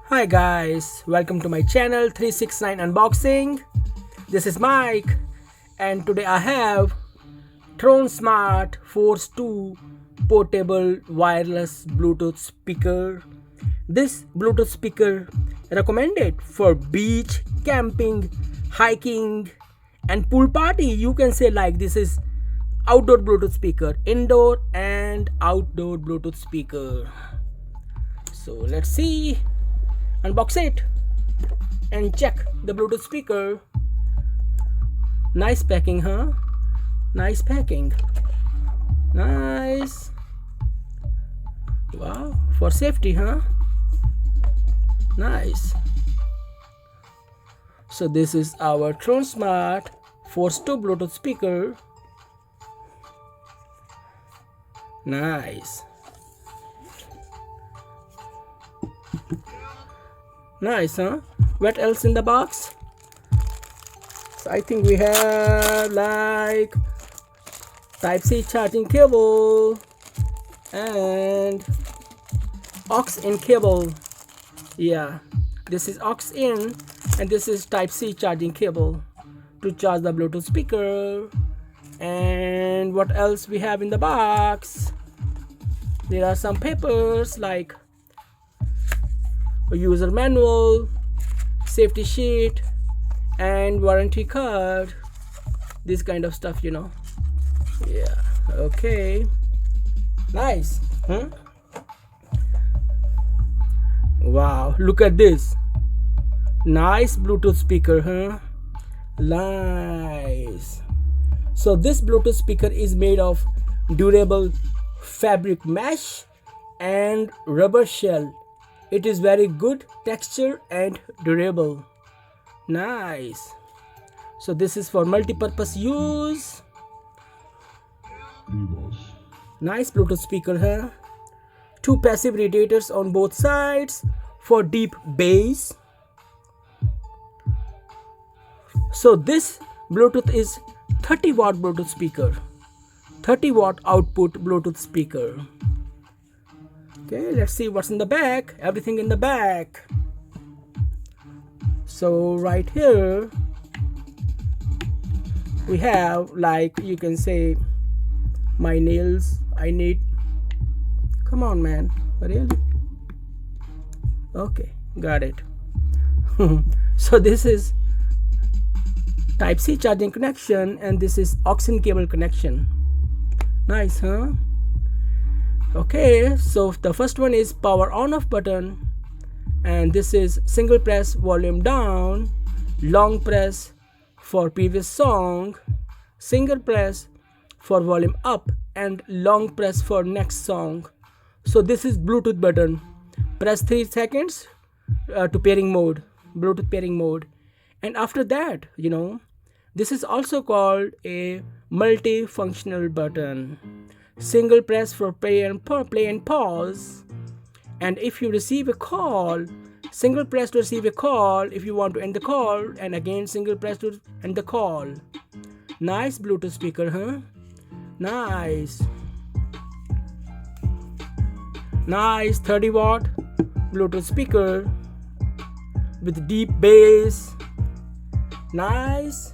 Hi guys, welcome to my channel 369 Unboxing. This is Mike and today I have Tronsmart Force 2 portable wireless Bluetooth speaker. This Bluetooth speaker recommended for beach, camping, hiking and pool party. You can say like this is outdoor Bluetooth speaker, indoor and outdoor Bluetooth speaker. So let's see. Unbox it and check the Bluetooth speaker. Nice packing, huh? Nice packing. Nice. Wow, for safety, huh? Nice. So this is our Tronsmart Force 2 Bluetooth speaker. Nice. Nice, huh? What else in the box? So I think we have like Type-C charging cable and aux-in cable. Yeah, this is aux-in and this is Type-C charging cable to charge the Bluetooth speaker. And what else we have in the box? There are some papers like a user manual, safety sheet and warranty card, this kind of stuff, you know. Yeah, okay, nice, huh? Wow, look at this nice Bluetooth speaker, huh? Nice. So this Bluetooth speaker is made of durable fabric mesh and rubber shell. It is very good texture and durable. Nice. So this is for multi-purpose use. Nice Bluetooth speaker, huh? Two passive radiators on both sides for deep bass. So this Bluetooth is 30-watt Bluetooth speaker. 30-watt output Bluetooth speaker. Okay, let's see what's in the back. Everything in the back. So right here we have, like, you can say my nails. I need, come on man, really? Okay, got it. So this is Type-C charging connection and this is aux-in cable connection. Nice, huh? Okay, so the first one is power on off button and this is single press volume down, long press for previous song, single press for volume up and long press for next song. So this is Bluetooth button. Press 3 seconds to pairing mode, Bluetooth pairing mode. And after that, you know, this is also called a multi-functional button. Single press for play and pause, and if you receive a call, single press to receive a call if you want to end the call, and again single press to end the call. Nice Bluetooth speaker, huh? Nice. Nice 30-watt Bluetooth speaker with deep bass. Nice.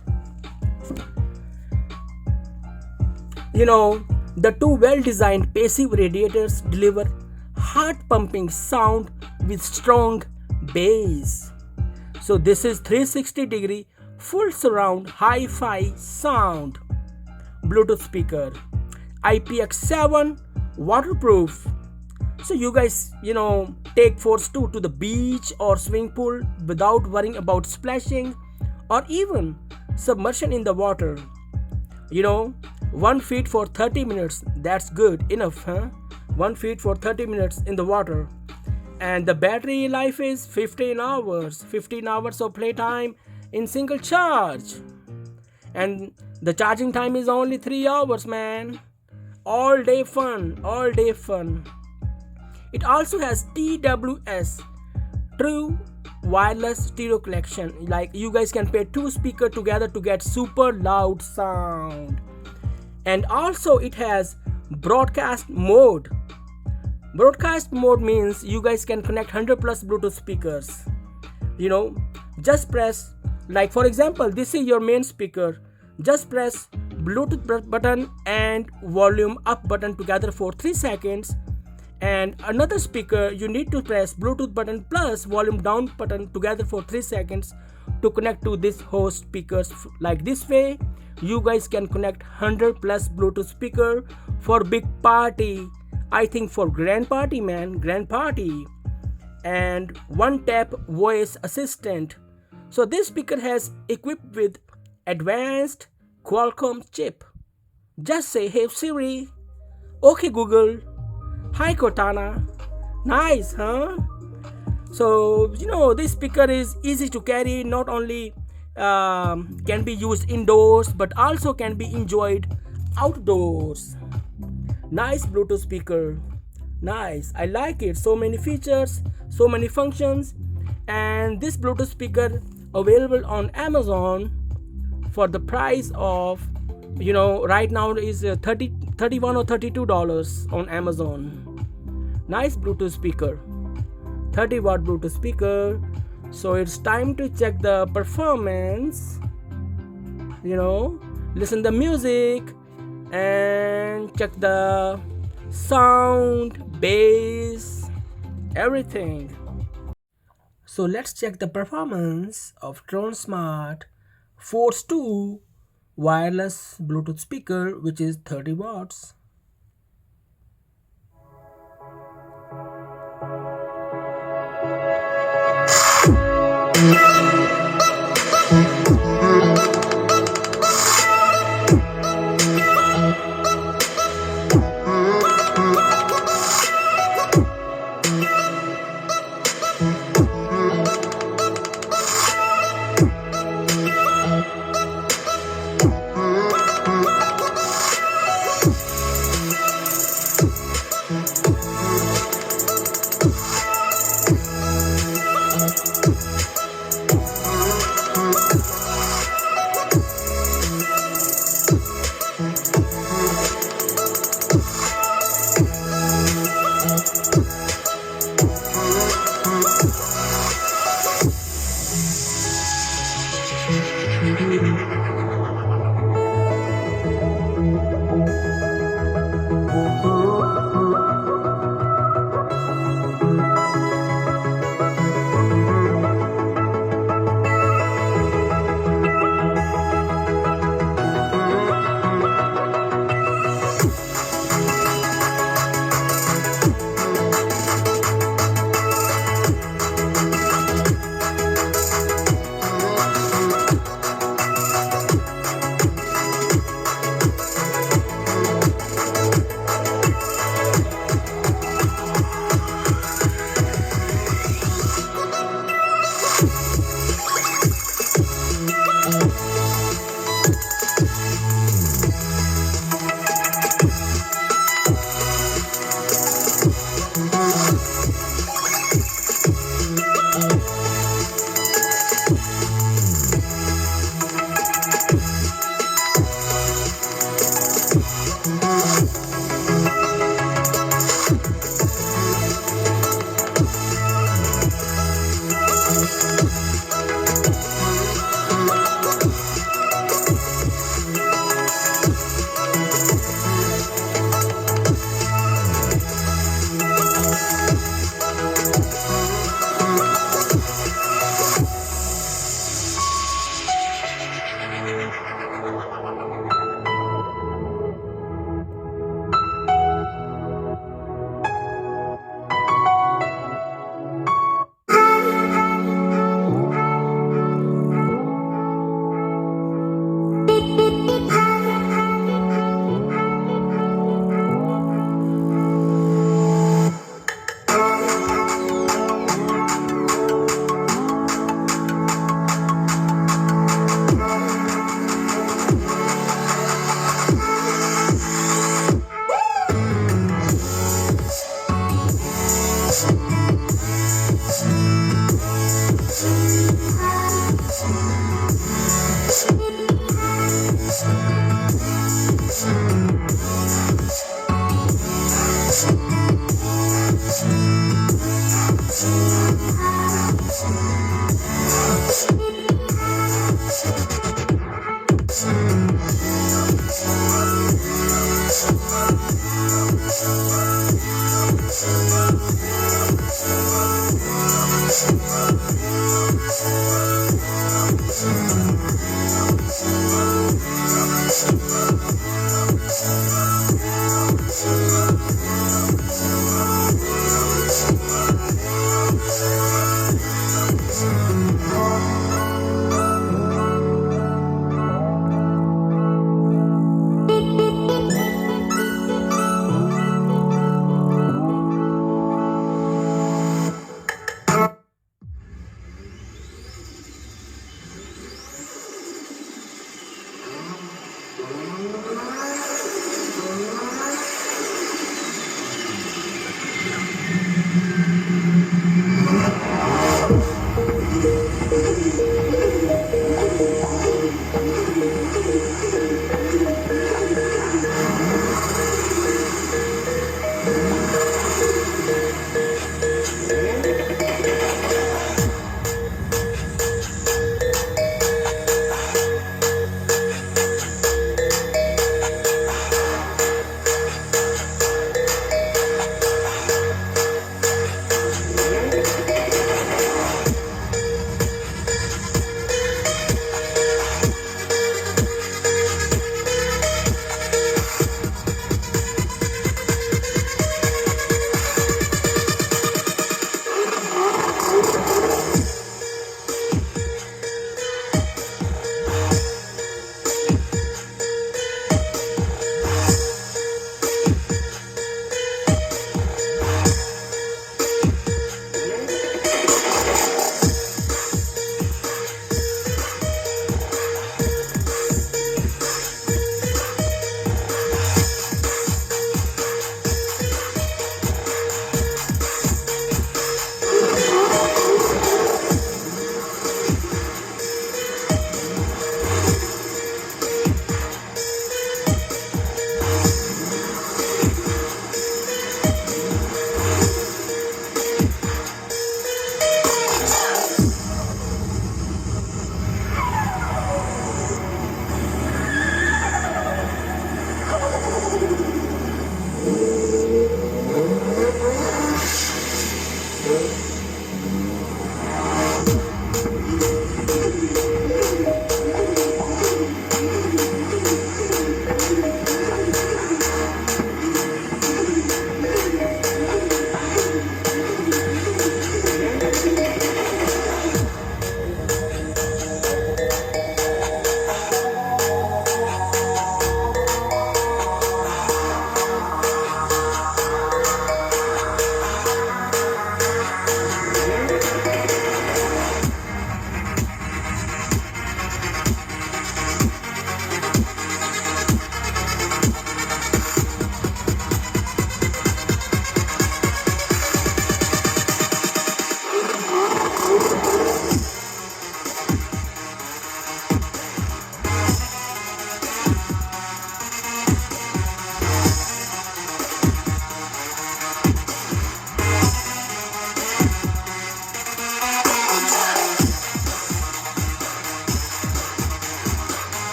You know, the two well-designed passive radiators deliver heart-pumping sound with strong bass. So this is 360-degree full surround HiFi sound Bluetooth speaker, IPX7 waterproof. So you guys, you know, take Force 2 to the beach or swimming pool without worrying about splashing or even submersion in the water. You know, 1 feet for 30 minutes, that's good enough, huh? 1 feet for 30 minutes in the water. And the battery life is 15 hours. 15 hours of playtime in single charge. And the charging time is only 3 hours, man. All day fun, all day fun. It also has TWS, True Wireless Stereo Collection. Like, you guys can pair two speakers together to get super loud sound. And also it has broadcast mode. Broadcast mode means you guys can connect 100 plus Bluetooth speakers. Just press, like for example, this is your main speaker. Just press Bluetooth button and volume up button together for 3 seconds. And another speaker, you need to press Bluetooth button plus volume down button together for 3 seconds to connect to this host speakers. Like this way, you guys can connect 100 plus Bluetooth speaker for big party. I think for grand party, grand party. And one tap voice assistant. So this speaker has equipped with advanced Qualcomm chip. Just say, hey Siri, okay Google, Hi Cortana. Nice, huh? So this speaker is easy to carry. Not only can be used indoors but also can be enjoyed outdoors. Nice Bluetooth speaker. Nice, I like it. So many features, so many functions. And this Bluetooth speaker available on Amazon for the price of right now is $31 or $32 on Amazon. Nice Bluetooth speaker, 30-watt Bluetooth speaker. So it's time to check the performance, listen the music and check the sound, bass, everything. So let's check the performance of Tronsmart Force 2 wireless Bluetooth speaker, which is 30 watts.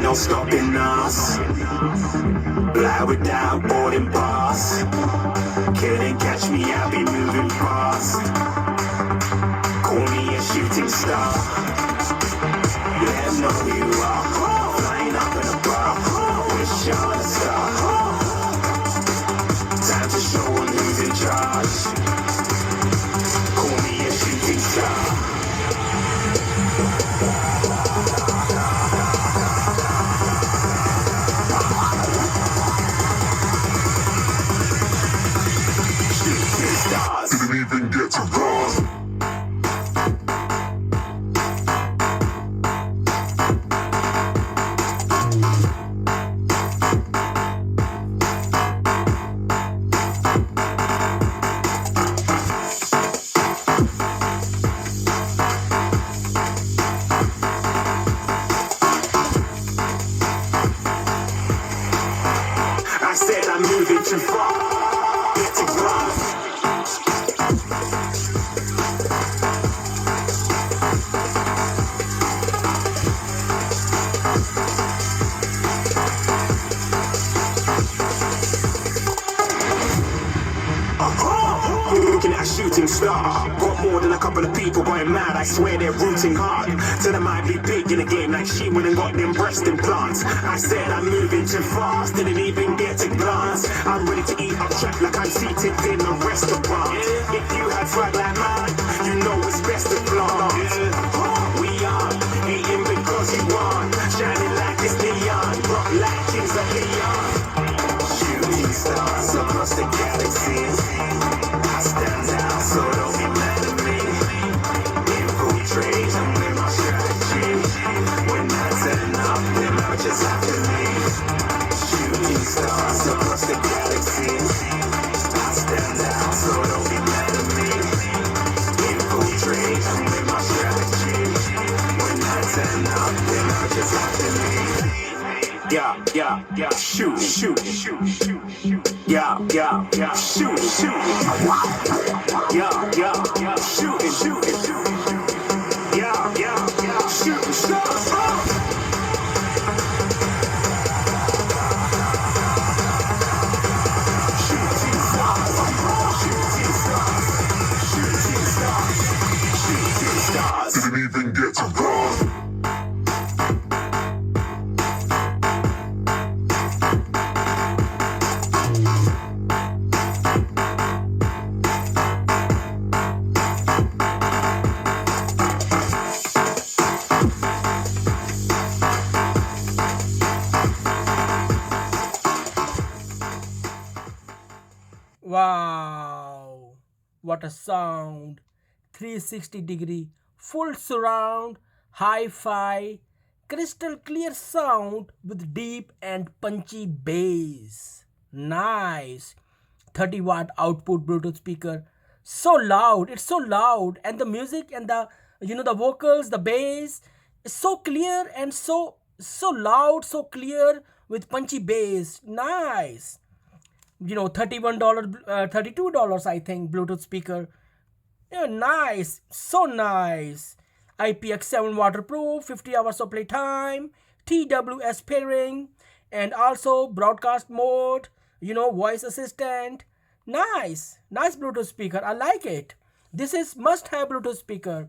no stopping us. Fly without boarding pass. Couldn't catch me, I'll be moving fast. Call me a shooting star. Let them know who you are. Flying up in a bar. Wish on a star. Time to show 'em who's in charge. Call me a shooting star. star. Got more than a couple of people going mad, I swear they're rooting hard. So they might be big in the game like she went and got them breast implants. I said I'm moving too fast, didn't even get to glance. I'm ready to eat up track like I'm seated in a restaurant. If you had swag like mine, you know it's best to flaunt. We are eating because you want, shining like this neon, rock like kings of Leon. Shooting stars across the galaxies, I stand out, so don't be mad at me. Infiltrate and with my strategy. When I turn up, then I just have to leave. Shooting stars across the galaxies, I stand out, so don't be mad at me. Infiltrate and with my strategy. When I turn up, then I just have to leave. Yeah, shoot, shoot, shoot, shoot. Yeah, shoot, shoot. Yeah, shoot, shoot, shoot. Yeah, shoot, stop. Shooting stars, shooting stars, shooting stars, shooting stars. Didn't even get to run. Wow, what a sound! 360-degree, full surround, hi-fi, crystal clear sound with deep and punchy bass. Nice. 30-watt output Bluetooth speaker. So loud, it's so loud, and the music and the vocals, the bass is so clear and so loud, so clear with punchy bass. Nice. $31, $32, I think, Bluetooth speaker. Yeah, nice, so nice. IPX7 waterproof, 50 hours of playtime, TWS pairing, and also broadcast mode, voice assistant. Nice Bluetooth speaker. I like it. This is must-have Bluetooth speaker.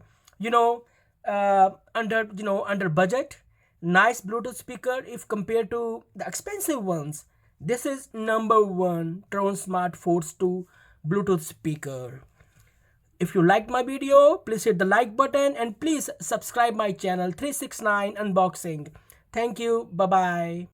Under budget, nice Bluetooth speaker if compared to the expensive ones. This is number one Tronsmart Force 2 Bluetooth speaker. If you liked my video, please hit the like button and please subscribe my channel 369 Unboxing. Thank you. Bye-bye.